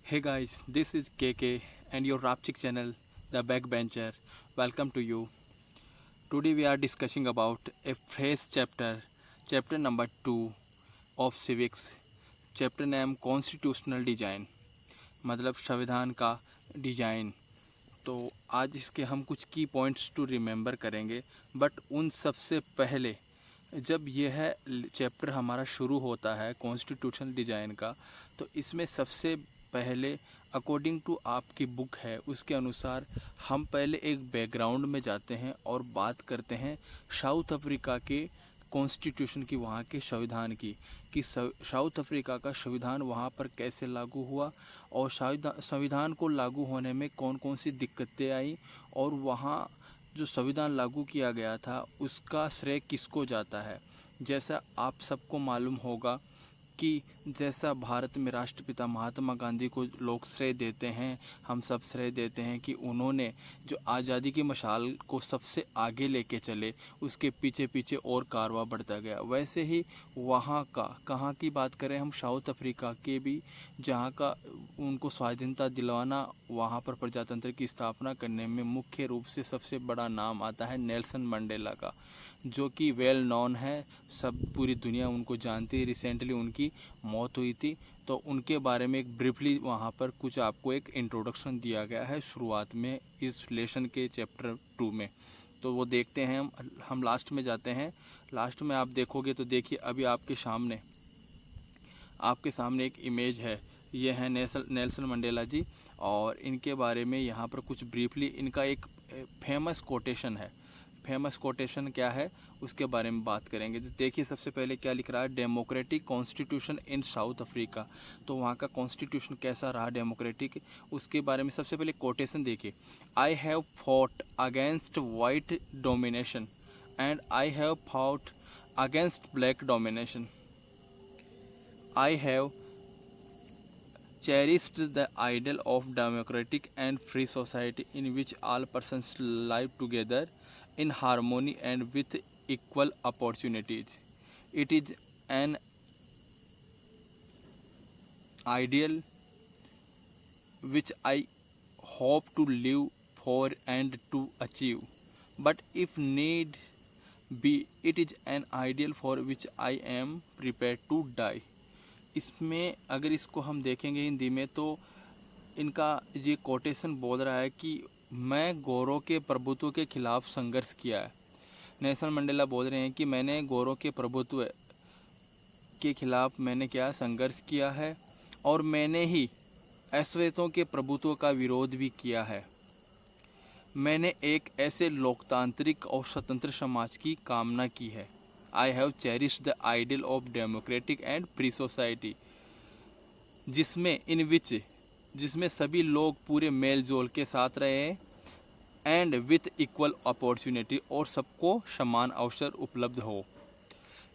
Hey guys, this is KK and your Rapchik channel, The Backbencher. Welcome to you. Today we are discussing about a fresh chapter number 2 of civics, chapter name Constitutional Design, मतलब संविधान का design. तो आज इसके हम कुछ की points to remember करेंगे, बट उन सबसे पहले जब यह चैप्टर हमारा शुरू होता है कॉन्स्टिट्यूशनल डिज़ाइन का, तो इसमें सबसे पहले अकॉर्डिंग टू आपकी बुक है उसके अनुसार हम पहले एक बैकग्राउंड में जाते हैं और बात करते हैं साउथ अफ्रीका के कॉन्स्टिट्यूशन की, वहाँ के संविधान की, कि साउथ अफ्रीका का संविधान वहाँ पर कैसे लागू हुआ और संविधान को लागू होने में कौन कौन सी दिक्कतें आई, और वहाँ जो संविधान लागू किया गया था उसका श्रेय किसको जाता है। जैसा आप सबको मालूम होगा कि जैसा भारत में राष्ट्रपिता महात्मा गांधी को लोग श्रेय देते हैं, हम सब श्रेय देते हैं कि उन्होंने जो आज़ादी की मशाल को सबसे आगे लेके चले, उसके पीछे पीछे और कारवां बढ़ता गया। वैसे ही वहाँ का, कहाँ की बात करें हम, साउथ अफ्रीका के भी, जहाँ का उनको स्वाधीनता दिलवाना, वहाँ पर प्रजातंत्र की स्थापना करने में मुख्य रूप से सबसे बड़ा नाम आता है नेल्सन मंडेला का, जो कि वेल नॉन है, सब पूरी दुनिया उनको जानती है। रिसेंटली उनकी मौत हुई थी, तो उनके बारे में एक ब्रीफली वहाँ पर कुछ आपको एक इंट्रोडक्शन दिया गया है शुरुआत में इस लेसन के चैप्टर 2 में। तो वो देखते हैं हम लास्ट में जाते हैं। लास्ट में आप देखोगे तो देखिए अभी आपके सामने एक इमेज है, ये है नेल्सन मंडेला जी, और इनके बारे में यहाँ पर कुछ ब्रीफली इनका एक फेमस कोटेशन है। फेमस कोटेशन क्या है उसके बारे में बात करेंगे। देखिए सबसे पहले क्या लिख रहा है, democratic constitution in south Africa. तो वहाँ का कॉन्स्टिट्यूशन कैसा रहा, डेमोक्रेटिक, उसके बारे में सबसे पहले कोटेशन देखिए। I have fought against white domination and I have fought against black domination. I have cherished the ideal of democratic and free society in which all persons live together in harmony and with equal opportunities. It is an ideal which I hope to live for and to achieve. But if need be, it is an ideal for which I am prepared to die. इसमें अगर इसको हम देखेंगे हिंदी में, तो इनका ये quotation बोल रहा है कि मैं गोरों के प्रभुत्व के खिलाफ संघर्ष किया है। नेल्सन मंडेला बोल रहे हैं कि मैंने गोरों के प्रभुत्व के खिलाफ मैंने क्या संघर्ष किया है, और मैंने ही अश्वेतों के प्रभुत्व का विरोध भी किया है। मैंने एक ऐसे लोकतांत्रिक और स्वतंत्र समाज की कामना की है। I have cherish the ideal of democratic and free society, जिसमें सभी लोग पूरे मेल जोल के साथ रहे, एंड विथ इक्वल अपॉर्चुनिटी, और सबको समान अवसर उपलब्ध हो।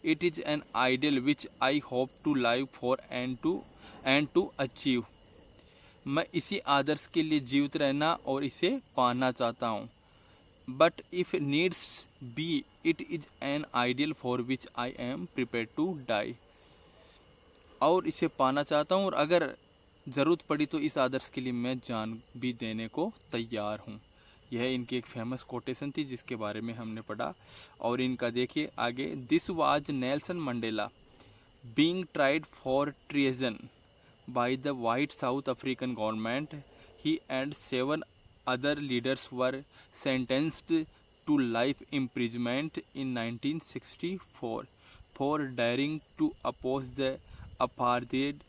It is an ideal which I hope to live for and to achieve. मैं इसी आदर्श के लिए जीवित रहना और इसे पाना चाहता हूँ। But if needs be, it is an ideal for which I am prepared to die. और इसे पाना चाहता हूँ, और अगर ज़रूरत पड़ी तो इस आदर्श के लिए मैं जान भी देने को तैयार हूँ। यह इनकी एक फेमस कोटेशन थी जिसके बारे में हमने पढ़ा। और इनका देखिए आगे, this was Nelson Mandela being tried for treason bye the white South African government. He and 7 other leaders were sentenced to life imprisonment in 1964 for daring to oppose the apartheid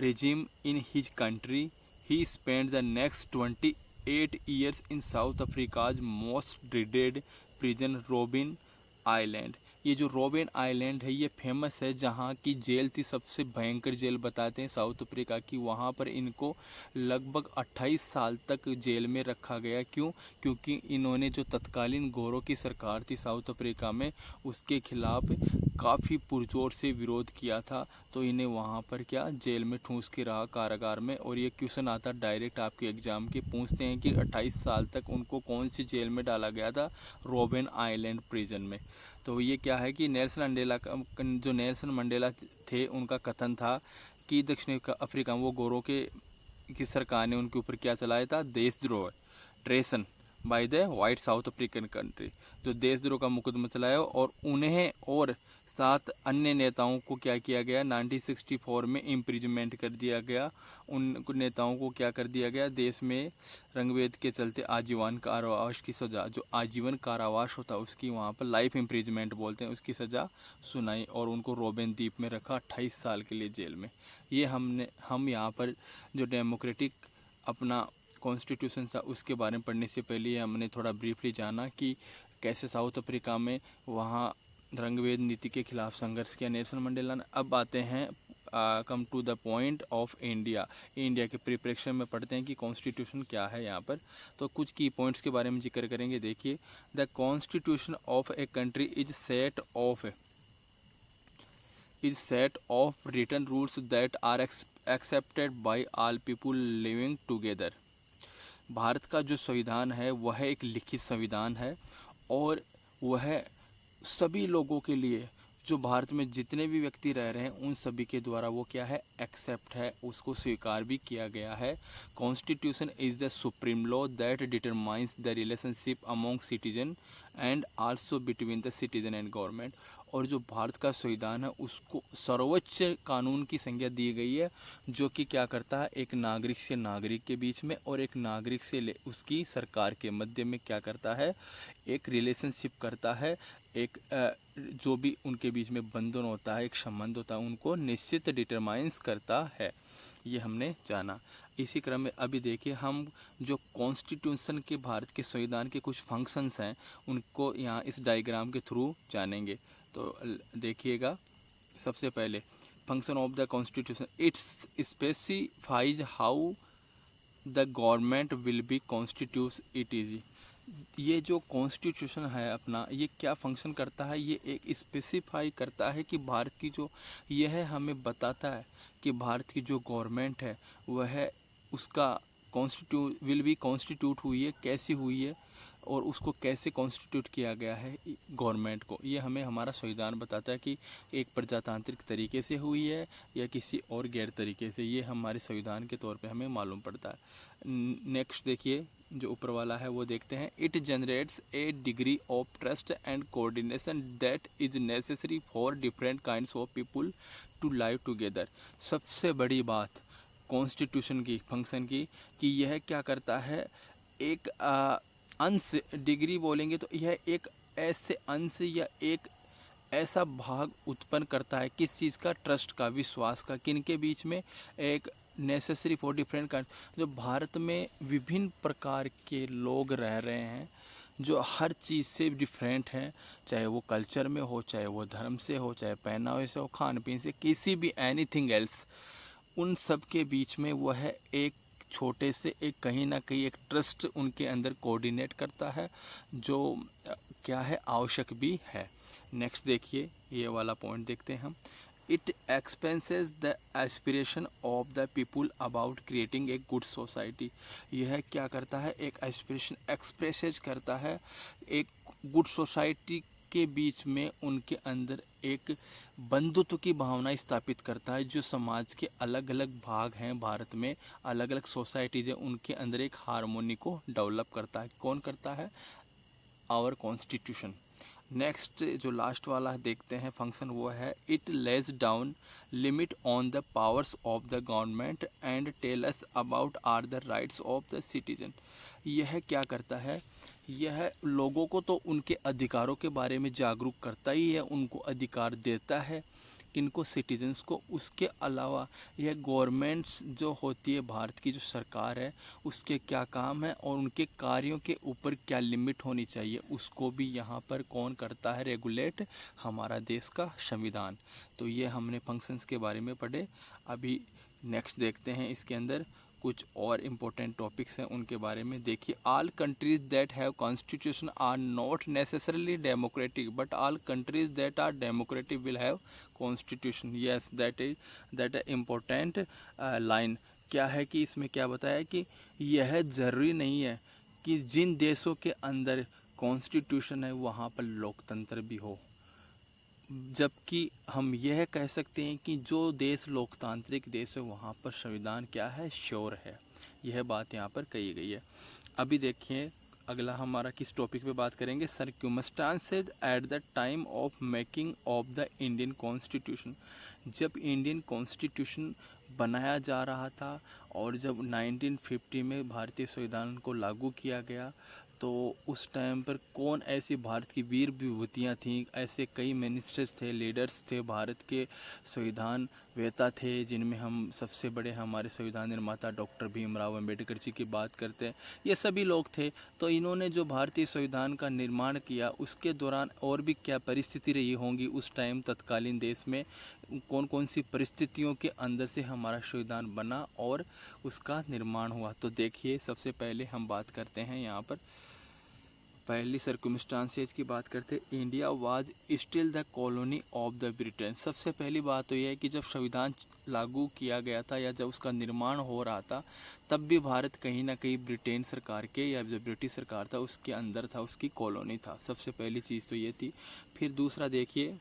regime in his country. He spent the next 28 years in South Africa's most dreaded prison, Robben Island. ये जो robin island है ये famous है, जहाँ की jail थी सबसे भयंकर जेल बताते हैं साउथ अफ्रीका की। वहाँ पर इनको लगभग 28 साल तक जेल में रखा गया। क्यों? क्योंकि इन्होंने जो तत्कालीन गोरों की सरकार थी साउथ अफ्रीका में, उसके खिलाफ काफ़ी पुरजोर से विरोध किया था। तो इन्हें वहाँ पर क्या जेल में ठूंस के रहा, कारागार में। और ये क्वेश्चन आता डायरेक्ट आपके एग्ज़ाम के, पूछते हैं कि 28 साल तक उनको कौन सी जेल में डाला गया था, रॉबिन आइलैंड प्रिजन में। तो ये क्या है कि नेल्सन मंडेला का, जो नेल्सन मंडेला थे, उनका कथन था कि दक्षिण अफ्रीका में वो गोरों के की सरकार ने उनके ऊपर क्या चलाया था, देशद्रोह, treason by the white South African country, जो देशद्रोह का मुकदमा चलाया और उन्हें और 7 अन्य नेताओं को क्या किया गया, 1964 में इम्प्रिजमेंट कर दिया गया। उन नेताओं को क्या कर दिया गया, देश में रंगभेद के चलते आजीवन कारावास की सज़ा, जो आजीवन कारावास होता है उसकी वहाँ पर लाइफ इम्प्रिजमेंट बोलते हैं, उसकी सज़ा सुनाई और उनको रोबेन द्वीप में रखा 28 साल के लिए जेल में। ये हम यहाँ पर जो डेमोक्रेटिक अपना कॉन्स्टिट्यूशन था उसके बारे में पढ़ने से पहले हमने थोड़ा ब्रीफली जाना कि कैसे साउथ अफ्रीका में वहाँ रंगभेद नीति के खिलाफ संघर्ष किया नेल्सन मंडेला ने। अब आते हैं come to the point of India. India के प्रिपरेशन में पढ़ते हैं कि कॉन्स्टिट्यूशन क्या है यहाँ पर, तो कुछ की पॉइंट्स के बारे में जिक्र करेंगे। देखिए, the constitution of a country is set of written rules that are accepted by all people living together। Bharat का जो संविधान है वह एक लिखित संविधान है और वह सभी लोगों के लिए, जो भारत में जितने भी व्यक्ति रह रहे हैं उन सभी के द्वारा वो क्या है, एक्सेप्ट है, उसको स्वीकार भी किया गया है। Constitution is the supreme law that determines the relationship among citizen and also between the citizen and government. और जो भारत का संविधान है उसको सर्वोच्च कानून की संज्ञा दी गई है, जो कि क्या करता है, एक नागरिक से नागरिक के बीच में और एक नागरिक से उसकी सरकार के मध्य में क्या करता है, एक रिलेशनशिप करता है, एक जो भी उनके बीच में बंधन होता है, एक संबंध होता है, उनको निश्चित डिटरमाइंस करता है। ये हमने जाना। इसी क्रम में अभी देखिए, हम जो कॉन्स्टिट्यूशन के भारत के संविधान के कुछ फंक्शंस हैं उनको यहाँ इस डायग्राम के थ्रू जानेंगे। तो देखिएगा, सबसे पहले function of the constitution, it's specifies how the government will be constitute it is. ये जो कॉन्स्टिट्यूशन है अपना, ये क्या फंक्शन करता है, ये एक स्पेसिफाई करता है कि भारत की जो, यह हमें बताता है कि भारत की जो गवर्नमेंट है वह उसका विल बी कॉन्स्टिट्यूट हुई है, कैसी हुई है और उसको कैसे कॉन्स्टिट्यूट किया गया है गवर्नमेंट को। ये हमें हमारा संविधान बताता है कि एक प्रजातांत्रिक तरीके से हुई है या किसी और गैर तरीके से, ये हमारे संविधान के तौर पे हमें मालूम पड़ता है। नेक्स्ट देखिए, जो ऊपर वाला है वो देखते हैं। It generates a degree of trust and coordination that is necessary for different kinds of people to live together. सबसे बड़ी बात कॉन्स्टिट्यूशन की फंक्शन की कि यह क्या करता है, एक अंश, डिग्री बोलेंगे तो यह एक ऐसे अंश या एक ऐसा भाग उत्पन्न करता है, किस चीज़ का, ट्रस्ट का, विश्वास का, किन के बीच में, एक नेसेसरी फॉर डिफरेंट काइंड, जो भारत में विभिन्न प्रकार के लोग रह रहे हैं जो हर चीज़ से डिफरेंट हैं, चाहे वो कल्चर में हो, चाहे वो धर्म से हो, चाहे पहनावे से हो, खान पीन से, किसी भी एनीथिंग एल्स, उन सब के बीच में वह एक छोटे से एक कहीं ना कहीं एक ट्रस्ट उनके अंदर कोऑर्डिनेट करता है, जो क्या है, आवश्यक भी है। नेक्स्ट देखिए, ये वाला पॉइंट देखते हैं हम। It expenses the aspiration of the people about creating a good society. यह क्या करता है, एक एस्पिरेशन एक्सप्रेसेज करता है, एक गुड सोसाइटी के बीच में उनके अंदर एक बंधुत्व की भावना स्थापित करता है। जो समाज के अलग अलग भाग हैं भारत में, अलग अलग सोसाइटीज हैं, उनके अंदर एक हारमोनी को डेवलप करता है। कौन करता है, आवर कॉन्स्टिट्यूशन। नेक्स्ट जो लास्ट वाला देखते हैं फंक्शन, वो है it lays down limit on the powers of the government and tell us about are the rights of the citizen. यह क्या करता है, यह लोगों को तो उनके अधिकारों के बारे में जागरूक करता ही है, उनको अधिकार देता है, किनको, सिटीजन्स को। उसके अलावा यह गवर्नमेंट्स जो होती है, भारत की जो सरकार है, उसके क्या काम है और उनके कार्यों के ऊपर क्या लिमिट होनी चाहिए, उसको भी यहाँ पर कौन करता है, रेगुलेट, हमारा देश का संविधान। तो ये हमने फंक्शंस के बारे में पढ़े। अभी नेक्स्ट देखते हैं, इसके अंदर कुछ और इम्पोर्टेंट टॉपिक्स हैं उनके बारे में। देखिए, all countries that have constitution are not necessarily democratic but all countries that are democratic will have constitution. Yes, that important line क्या है कि इसमें क्या बताया कि यह ज़रूरी नहीं है कि जिन देशों के अंदर कॉन्स्टिट्यूशन है वहाँ पर लोकतंत्र भी हो। जबकि हम यह कह सकते हैं कि जो देश लोकतांत्रिक देश है वहाँ पर संविधान क्या है, श्योर है। यह बात यहाँ पर कही गई है। अभी देखिए अगला हमारा किस टॉपिक पे बात करेंगे, circumstances at the time of making of the Indian constitution. जब इंडियन कॉन्स्टिट्यूशन बनाया जा रहा था और जब 1950 में भारतीय संविधान को लागू किया गया, तो उस टाइम पर कौन ऐसी भारत की वीर विभूतियाँ थीं, ऐसे कई मिनिस्टर्स थे, लीडर्स थे, भारत के संविधान वेता थे, जिनमें हम सबसे बड़े हमारे संविधान निर्माता डॉक्टर भीमराव अंबेडकर जी की बात करते हैं। ये सभी लोग थे। तो इन्होंने जो भारतीय संविधान का निर्माण किया उसके दौरान और भी क्या परिस्थिति रही होंगी उस टाइम तत्कालीन देश में, कौन कौन सी परिस्थितियों के अंदर से हमारा संविधान बना और उसका निर्माण हुआ। तो देखिए सबसे पहले हम बात करते हैं यहाँ पर पहली सर्कमस्टांसेस की बात करते, India was still the colony of the Britain. सबसे पहली बात तो यह है कि जब संविधान लागू किया गया था या जब उसका निर्माण हो रहा था, तब भी भारत कहीं ना कहीं ब्रिटेन सरकार के या जो ब्रिटिश सरकार था उसके अंदर था, उसकी कॉलोनी था। सबसे पहली चीज़ तो ये थी। फिर दूसरा देखिए,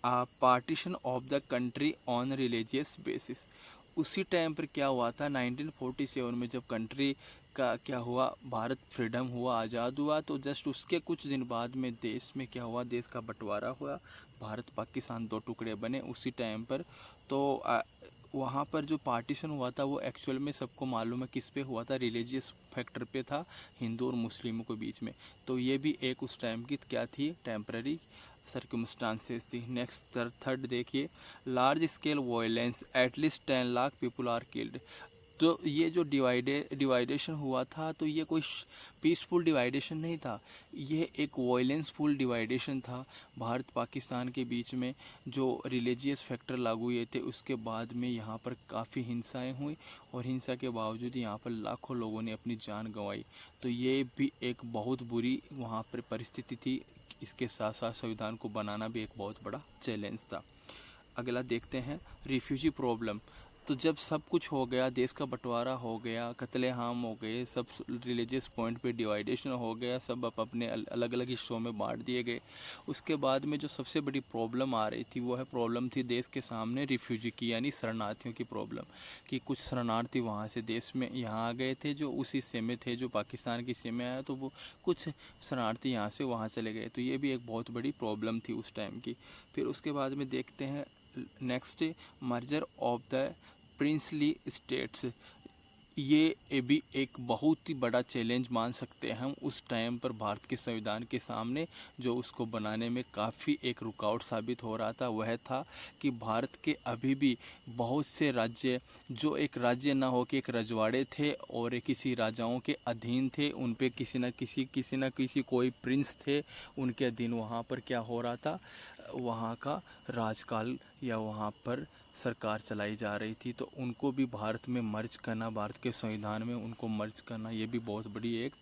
partition of the country on religious basis. उसी टाइम पर क्या हुआ था 1947 में, जब कंट्री का क्या हुआ, भारत फ्रीडम हुआ, आज़ाद हुआ, तो जस्ट उसके कुछ दिन बाद में देश में क्या हुआ, देश का बंटवारा हुआ, भारत पाकिस्तान दो टुकड़े बने उसी टाइम पर। तो वहाँ पर जो पार्टीशन हुआ था वो एक्चुअल में सबको मालूम है किस पे हुआ था, रिलीजियस फैक्टर पे था, हिंदू और मुस्लिमों के बीच में। तो ये भी एक उस टाइम की क्या थी, टेम्पररी सर्कमस्टांसेस थी। नेक्स्ट थर्ड देखिए, large scale violence, at least 10 lakh people are killed. तो ये जो डिवाइडेशन हुआ था, तो ये कोई पीसफुल डिवाइडेशन नहीं था, ये एक वायलेंसफुल डिवाइडेशन था भारत पाकिस्तान के बीच में। जो रिलीजियस फैक्टर लागू हुए थे उसके बाद में यहाँ पर काफ़ी हिंसाएं हुई और हिंसा के बावजूद यहाँ पर लाखों लोगों ने अपनी जान गंवाई। तो ये भी एक बहुत बुरी वहाँ पर परिस्थिति थी। इसके साथ साथ संविधान को बनाना भी एक बहुत बड़ा चैलेंज था। अगला देखते हैं, रिफ्यूजी प्रॉब्लम। तो जब सब कुछ हो गया, देश का बंटवारा हो गया, कत्लेआम हो गए, सब रिलीजियस पॉइंट पे डिवाइडेशन हो गया, सब अपने अलग अलग हिस्सों में बांट दिए गए, उसके बाद में जो सबसे बड़ी प्रॉब्लम आ रही थी वो है प्रॉब्लम थी देश के सामने रिफ्यूजी की, यानी शरणार्थियों की प्रॉब्लम। कि कुछ शरणार्थी वहाँ से देश में यहाँ आ गए थे, जो उस हिस्से में थे जो पाकिस्तान के हिस्से में आया, तो वो कुछ शरणार्थी यहाँ से वहाँ चले गए। तो ये भी एक बहुत बड़ी प्रॉब्लम थी उस टाइम की। फिर उसके बाद में देखते हैं next, merger of the princely states. ये भी एक बहुत ही बड़ा चैलेंज मान सकते हैं हम उस टाइम पर भारत के संविधान के सामने, जो उसको बनाने में काफ़ी एक रुकावट साबित हो रहा था। वह था कि भारत के अभी भी बहुत से राज्य जो एक राज्य ना हो के एक रजवाड़े थे और किसी राजाओं के अधीन थे, उन पे किसी न किसी कोई प्रिंस थे, उनके अधीन वहाँ पर क्या हो रहा था, वहाँ का राजकाल या वहाँ पर सरकार चलाई जा रही थी। तो उनको भी भारत में मर्ज करना, भारत के संविधान में उनको मर्ज करना, ये भी बहुत बड़ी एक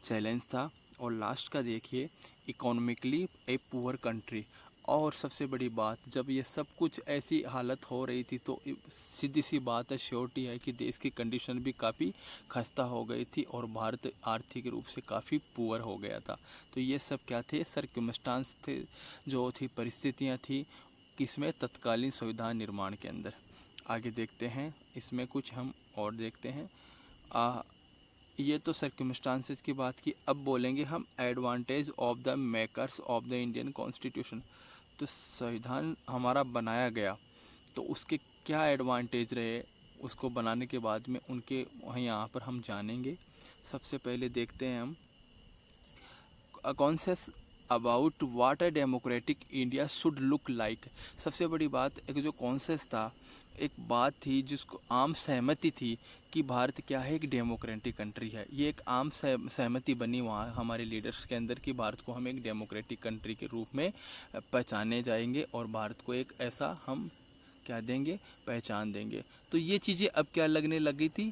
चैलेंज था। और लास्ट का देखिए, इकोनॉमिकली ए पुअर कंट्री। और सबसे बड़ी बात, जब ये सब कुछ ऐसी हालत हो रही थी तो सीधी सी बात है, श्योरिटी है कि देश की कंडीशन भी काफ़ी खस्ता हो गई थी और भारत आर्थिक रूप से काफ़ी पुअर हो गया था। तो ये सब क्या थे, सर्कमस्टांस थे, जो थी परिस्थितियाँ थी किसमें, तत्कालीन संविधान निर्माण के अंदर। आगे देखते हैं, इसमें कुछ हम और देखते हैं। ये तो सर्कमस्टांसेस की बात की। अब बोलेंगे हम advantage of the makers of the Indian constitution. तो संविधान हमारा बनाया गया तो उसके क्या एडवांटेज रहे, उसको बनाने के बाद में उनके यहाँ पर हम जानेंगे। सबसे पहले देखते हैं हम conscious about what a democratic India should look like. सबसे बड़ी बात, एक जो कॉन्सेस था, एक बात थी जिसको आम सहमति थी कि भारत क्या है, एक डेमोक्रेटिक कंट्री है। ये एक आम सहमति बनी वहाँ हमारे लीडर्स के अंदर कि भारत को हम एक डेमोक्रेटिक कंट्री के रूप में पहचाने जाएंगे और भारत को एक ऐसा हम क्या देंगे, पहचान देंगे। तो ये चीज़ें अब क्या लगने लग गई थी,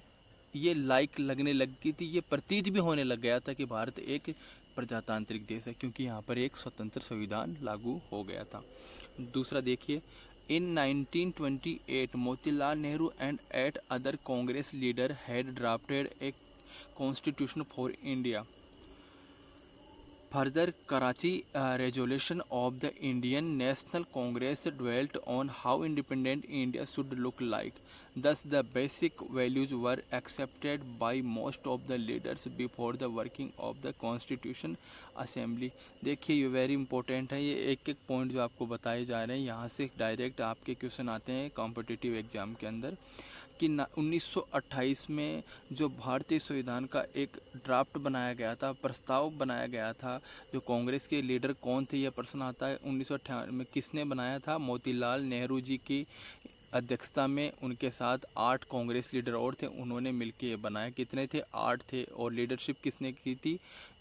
ये लाइक लगने लग गई थी, ये प्रतीत भी होने लग गया था कि भारत एक प्रजातांत्रिक देश है, क्योंकि यहाँ पर एक स्वतंत्र संविधान लागू हो गया था। दूसरा देखिए, इन 1928 Motilal Nehru and 8 other Congress leader had drafted a constitution for India. Further, Karachi resolution of the Indian National Congress dwelt on how independent India should look like. Thus, the basic values were accepted by most of the leaders before the working of the Constitution Assembly. देखिए ये very important है, ये एक एक point जो आपको बताए जा रहे हैं, यहाँ से डायरेक्ट आपके क्वेश्चन आते हैं कॉम्पिटिटिव एग्जाम के अंदर कि 1928 में जो भारतीय संविधान का एक ड्राफ्ट बनाया गया था, प्रस्ताव बनाया गया था, जो कांग्रेस के लीडर कौन थे, यह प्रश्न आता है 1958 में किसने बनाया था? मोतीलाल नेहरू जी की अध्यक्षता में उनके साथ 8 कांग्रेस लीडर और थे, उन्होंने मिलकर ये बनाया। कितने थे? 8 थे। और लीडरशिप किसने की थी?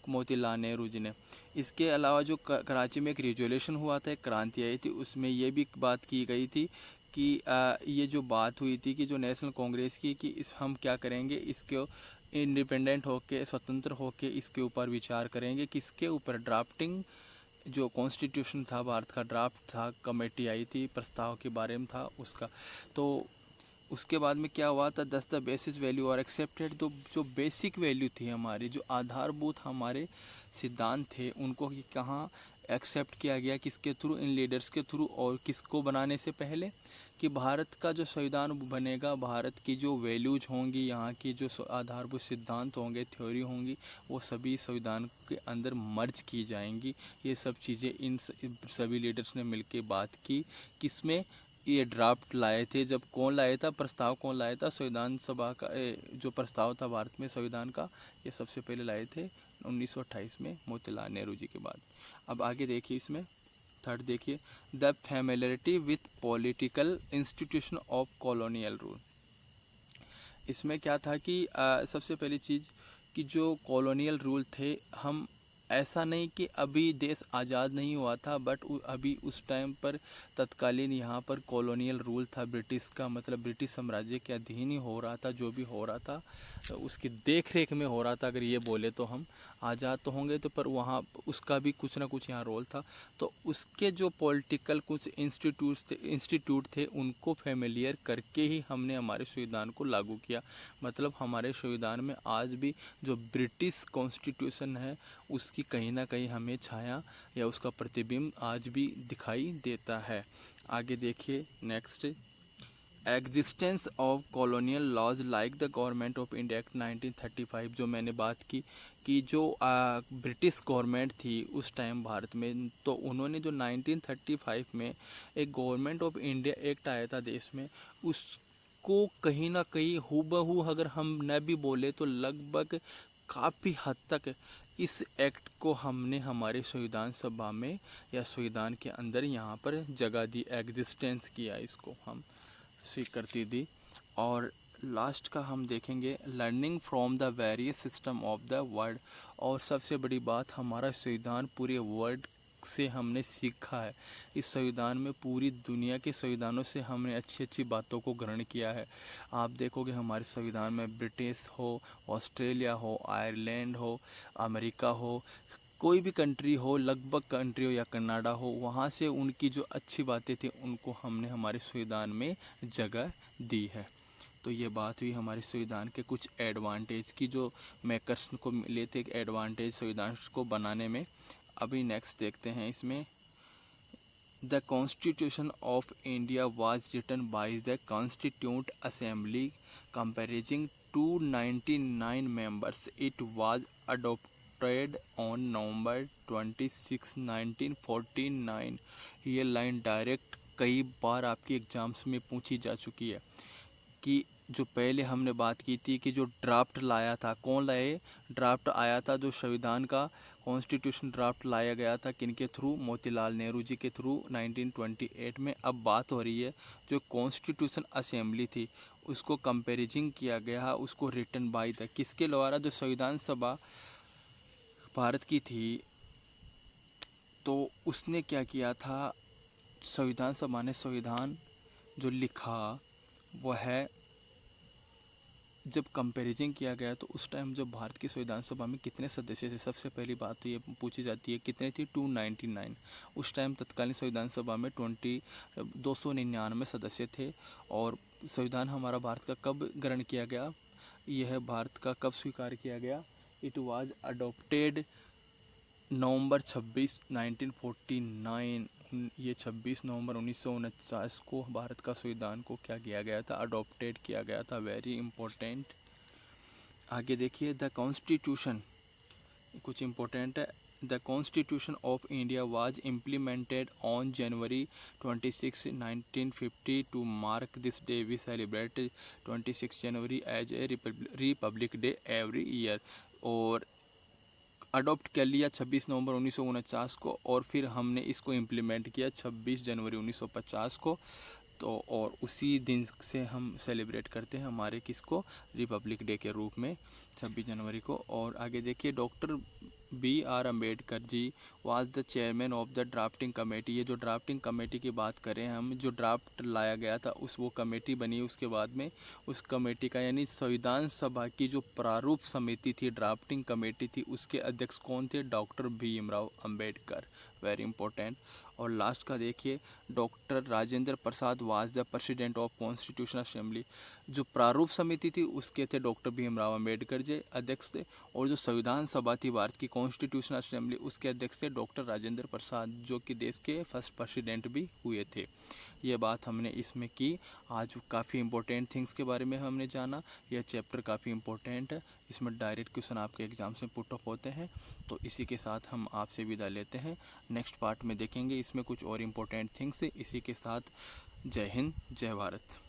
मोतीलाल नेहरू जी ने। इसके अलावा जो कराची में एक रिजोल्यूशन हुआ था, एक क्रांति आई थी, उसमें ये भी बात की गई थी कि ये जो बात हुई थी कि जो नेशनल कांग्रेस की कि इस हम क्या करेंगे, इसको इंडिपेंडेंट होके, स्वतंत्र होके इसके ऊपर विचार करेंगे। किसके ऊपर? ड्राफ्टिंग जो कॉन्स्टिट्यूशन था, भारत का ड्राफ्ट था, कमेटी आई थी, प्रस्ताव के बारे में था उसका। तो उसके बाद में क्या हुआ था? 10 द बेसिस वैल्यू और एक्सेप्टेड। तो जो बेसिक वैल्यू थी हमारी, जो आधारभूत हमारे सिद्धांत थे, उनको कहाँ एक्सेप्ट किया गया? किसके थ्रू? इन लीडर्स के थ्रू। और किसको बनाने से पहले? कि भारत का जो संविधान बनेगा, भारत की जो वैल्यूज होंगी, यहाँ की जो आधारभूत सिद्धांत होंगे, थ्योरी होंगी, वो सभी संविधान के अंदर मर्ज की जाएंगी। ये सब चीज़ें इन सभी लीडर्स ने मिलकर बात की। किसमें? ये ड्राफ्ट लाए थे। जब कौन लाया था? प्रस्ताव कौन लाया था? संविधान सभा का जो प्रस्ताव था भारत में संविधान का, ये सबसे पहले लाए थे 1928 में मोतीलाल नेहरू जी के बाद। अब आगे देखिए, इसमें थर्ड देखिए, the familiarity with political institution of colonial rule. इसमें क्या था कि सबसे पहली चीज़ कि जो कॉलोनियल रूल थे, हम ऐसा नहीं कि अभी देश आज़ाद नहीं हुआ था, बट अभी उस टाइम पर तत्कालीन यहाँ पर कॉलोनियल रूल था ब्रिटिश का, मतलब ब्रिटिश साम्राज्य के अधीन ही हो रहा था। जो भी हो रहा था तो उसकी देख रेख में हो रहा था। अगर ये बोले तो हम आज़ाद तो होंगे तो, पर वहाँ उसका भी कुछ ना कुछ यहाँ रोल था। तो उसके जो पॉलिटिकल कुछ इंस्टीट्यूट थे उनको फेमिलियर करके ही हमने हमारे संविधान को लागू किया। मतलब हमारे संविधान में आज भी जो ब्रिटिश कॉन्स्टिट्यूशन है, उसकी कहीं ना कहीं हमें छाया या उसका प्रतिबिंब आज भी दिखाई देता है। आगे देखिए, next, existence of colonial laws like the government of India act 1935। जो मैंने बात की कि जो ब्रिटिश गवर्नमेंट थी उस टाइम भारत में, तो उन्होंने जो 1935 में एक गवर्नमेंट ऑफ इंडिया एक्ट आया था देश में, उसको कहीं ना कहीं हूबहू अगर हम न भी बोले तो लगभग काफ़ी हद तक इस एक्ट को हमने हमारे संविधान सभा में या संविधान के अंदर यहाँ पर जगह दी, एग्जिस्टेंस किया, इसको हम स्वीकृति दी। और लास्ट का हम देखेंगे, learning from the various system of the world. और सबसे बड़ी बात, हमारा संविधान पूरे वर्ल्ड से हमने सीखा है। इस संविधान में पूरी दुनिया के संविधानों से हमने अच्छी अच्छी बातों को ग्रहण किया है। आप देखोगे हमारे संविधान में ब्रिटिश हो, ऑस्ट्रेलिया हो, आयरलैंड हो, अमेरिका हो, कोई भी कंट्री हो, लगभग कंट्री हो या कनाडा हो, वहाँ से उनकी जो अच्छी बातें थी उनको हमने हमारे संविधान में जगह दी है। तो ये बात हुई हमारे संविधान के कुछ एडवांटेज की, जो मेकर्स को मिले थे एडवांटेज संविधान को बनाने में। अभी नेक्स्ट देखते हैं इसमें, the constitution of India was written by the constituent assembly comprising 299 members. It was adopted on November 26 1949। ये लाइन डायरेक्ट कई बार आपके एग्जाम्स में पूछी जा चुकी है कि जो पहले हमने बात की थी कि जो ड्राफ्ट लाया था, कौन लाए? ड्राफ्ट आया था जो संविधान का कॉन्स्टिट्यूशन ड्राफ्ट लाया गया था, किनके थ्रू? मोतीलाल नेहरू जी के थ्रू 1928 में। अब बात हो रही है जो कॉन्स्टिट्यूशन असेंबली थी उसको कंपेरिजिंग किया गया, उसको रिटन बाय द, किसके द्वारा? जो संविधान सभा भारत की थी, तो उसने क्या किया था, संविधान सभा ने संविधान जो लिखा वह है, जब कंपैरिजन किया गया तो उस टाइम जब भारत की संविधान सभा में कितने सदस्य थे, सबसे पहली बात तो ये पूछी जाती है, कितने थी? 299। उस टाइम तत्कालीन संविधान सभा में 299 सदस्य थे। और संविधान हमारा भारत का कब ग्रहण किया गया, यह भारत का कब स्वीकार किया गया? इट वाज अडोप्टेड नवंबर 26 1949, ये 26 नवंबर 1949 को भारत का संविधान को क्या किया गया था, अडॉप्टेड किया गया था। Very important. आगे देखिए, द कॉन्स्टिट्यूशन कुछ इम्पोर्टेंट है। The constitution of India was implemented on January 26 1950 to mark this day we celebrate 26 January as a republic day every year. और अडॉप्ट कर लिया 26 नवंबर 1949 को, और फिर हमने इसको इम्प्लीमेंट किया 26 जनवरी 1950 को। तो और उसी दिन से हम सेलिब्रेट करते हैं हमारे किसको, रिपब्लिक डे के रूप में 26 जनवरी को। और आगे देखिए, doctor B.R. Ambedkar ji was the chairman of the drafting committee. ये जो ड्राफ्टिंग कमेटी की बात करें हम, जो ड्राफ्ट लाया गया था उस वो कमेटी बनी, उसके बाद में उस कमेटी का यानी संविधान सभा की जो प्रारूप समिति थी, ड्राफ्टिंग कमेटी थी, उसके अध्यक्ष कौन थे, doctor Bhimrao Ambedkar. Very important. और लास्ट का देखिए, doctor Rajendra Prasad was the president of constitutional assembly. जो प्रारूप समिति थी उसके थे डॉक्टर भीमराव अम्बेडकर जी अध्यक्ष थे, और जो संविधान सभा थी भारत की कॉन्स्टिट्यूशनल असेंबली, उसके अध्यक्ष थे डॉक्टर राजेंद्र प्रसाद, जो कि देश के फर्स्ट प्रेसिडेंट भी हुए थे। ये बात हमने इसमें की। आज काफ़ी इंपॉर्टेंट थिंग्स के बारे में हमने जाना। यह चैप्टर काफ़ी इंपॉर्टेंट है, इसमें डायरेक्ट क्वेश्चन आपके एग्जाम्स में पुट अप होते हैं। तो इसी के साथ हम आपसे विदा लेते हैं। नेक्स्ट पार्ट में देखेंगे इसमें कुछ और इम्पोर्टेंट थिंग्स। इसी के साथ जय हिंद, जय भारत।